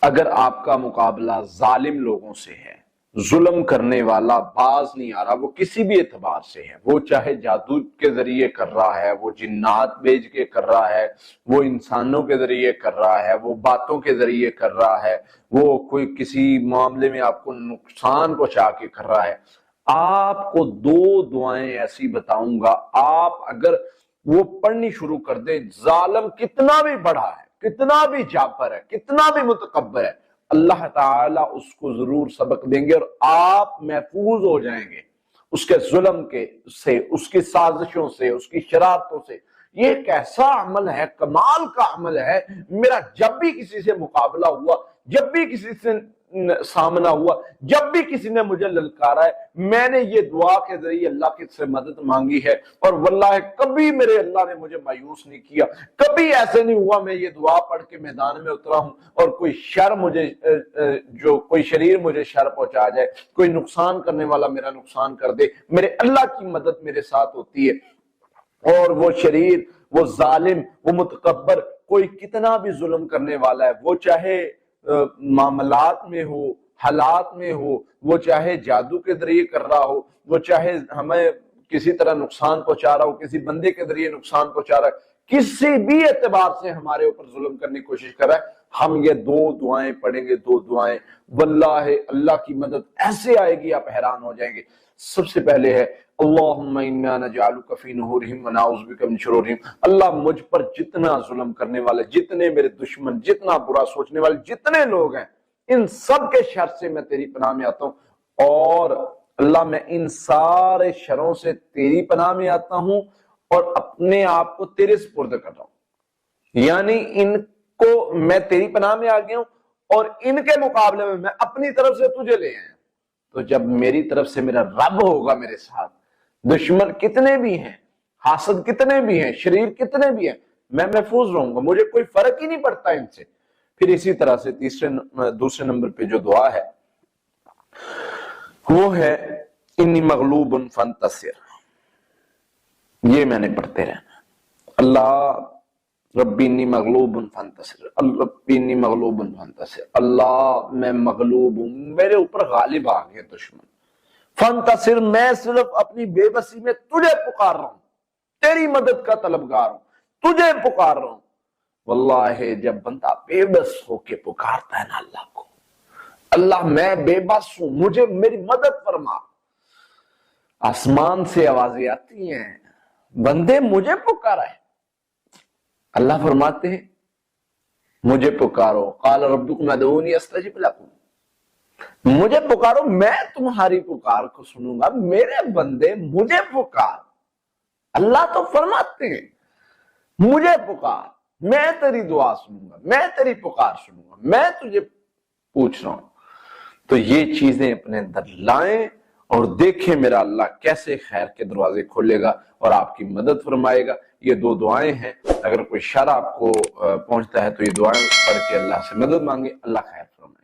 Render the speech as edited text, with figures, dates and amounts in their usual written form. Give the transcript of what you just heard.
اگر آپ کا مقابلہ ظالم لوگوں سے ہے، ظلم کرنے والا باز نہیں آ رہا، وہ کسی بھی اعتبار سے ہے، وہ چاہے جادو کے ذریعے کر رہا ہے، وہ جنات بھیج کے کر رہا ہے، وہ انسانوں کے ذریعے کر رہا ہے، وہ باتوں کے ذریعے کر رہا ہے، وہ کوئی کسی معاملے میں آپ کو نقصان پہنچا کے کر رہا ہے، آپ کو دو دعائیں ایسی بتاؤں گا، آپ اگر وہ پڑھنی شروع کر دیں، ظالم کتنا بھی بڑا ہے، کتنا بھی جابر ہے، کتنا بھی متکبر ہے، اللہ تعالیٰ اس کو ضرور سبق دیں گے اور آپ محفوظ ہو جائیں گے اس کے ظلم کے سے، اس کی سازشوں سے، اس کی شرارتوں سے۔ یہ ایک ایسا عمل ہے، کمال کا عمل ہے۔ میرا جب بھی کسی سے مقابلہ ہوا، جب بھی کسی سے سامنا ہوا، جب بھی کسی نے مجھے للکارا ہے، میں نے یہ دعا کے ذریعے اللہ کی سے مدد مانگی ہے، اور واللہ کبھی میرے اللہ نے مجھے مایوس نہیں کیا۔ کبھی ایسے نہیں ہوا میں یہ دعا پڑھ کے میدان میں اترا ہوں اور کوئی شر مجھے کوئی شریر مجھے شر پہنچا جائے، کوئی نقصان کرنے والا میرا نقصان کر دے، میرے اللہ کی مدد میرے ساتھ ہوتی ہے۔ اور وہ شریر، وہ ظالم، وہ متکبر، کوئی کتنا بھی ظلم کرنے والا ہے، وہ چاہے معاملات میں ہو، حالات میں ہو، وہ چاہے جادو کے ذریعے کر رہا ہو، وہ چاہے ہمیں کسی طرح نقصان پہنچا رہا ہو، کسی بندے کے ذریعے نقصان پہنچا رہا ہے، کسی بھی اعتبار سے ہمارے اوپر ظلم کرنے کی کوشش کر رہا ہے، ہم یہ دو دعائیں پڑھیں گے، دو دعائیں، واللہ اللہ کی مدد ایسے آئے گی آپ حیران ہو جائیں گے۔ سب سے پہلے ہے اللہم انا نجعلک فی نحورہم ونعوذ بک من شرورہم، اللہ مجھ پر جتنا ظلم کرنے والے، جتنے میرے دشمن، جتنا برا سوچنے والے، جتنے لوگ ہیں، ان سب کے شر سے میں تیری پناہ میں آتا ہوں، اور اللہ میں ان سارے شروں سے تیری پناہ میں آتا ہوں اور اپنے آپ کو تیرے سپرد کر رہا ہوں، یعنی ان کو میں تیری پناہ میں آ گیا ہوں اور ان کے مقابلے میں اپنی طرف سے تجھے لے آیا ہوں۔ تو جب میری طرف سے میرا رب ہوگا میرے ساتھ، دشمن کتنے بھی ہیں، حاسد کتنے بھی ہیں، شریر کتنے بھی ہیں، میں محفوظ رہوں گا، مجھے کوئی فرق ہی نہیں پڑتا ان سے۔ پھر اسی طرح سے دوسرے نمبر پہ جو دعا ہے وہ ہے انی مغلوب فانتصر، یہ میں نے پڑھتے رہنا، اللہ ربی انی مغلوب فانتصر، ربی انی مغلوب فانتصر، اللہ میں مغلوب ہوں، میرے اوپر غالب آ گئے دشمن، فانتصر، میں صرف اپنی بے بسی میں تجھے پکار رہا ہوں، تیری مدد کا طلبگار ہوں، تجھے پکار رہا ہوں۔ واللہ جب بندہ بے بس ہو کے پکارتا ہے نا اللہ کو، اللہ میں بے بس ہوں، مجھے میری مدد فرما، آسمان سے آوازیں آتی ہیں، بندے مجھے پکارا ہے، اللہ فرماتے ہیں مجھے پکارو، قال ربکم ادعونی استجب لکم، مجھے پکارو میں تمہاری پکار کو سنوں گا، میرے بندے مجھے پکار۔ اللہ تو فرماتے ہیں مجھے پکار، میں تیری دعا سنوں گا، میں تیری پکار سنوں گا، میں تجھے پوچھ رہا ہوں۔ تو یہ چیزیں اپنے اندر لائیں اور دیکھیں میرا اللہ کیسے خیر کے دروازے کھولے گا اور آپ کی مدد فرمائے گا۔ یہ دو دعائیں ہیں، اگر کوئی شر آپ کو پہنچتا ہے تو یہ دعائیں پڑھ کے اللہ سے مدد مانگے، اللہ خیر فرمائے۔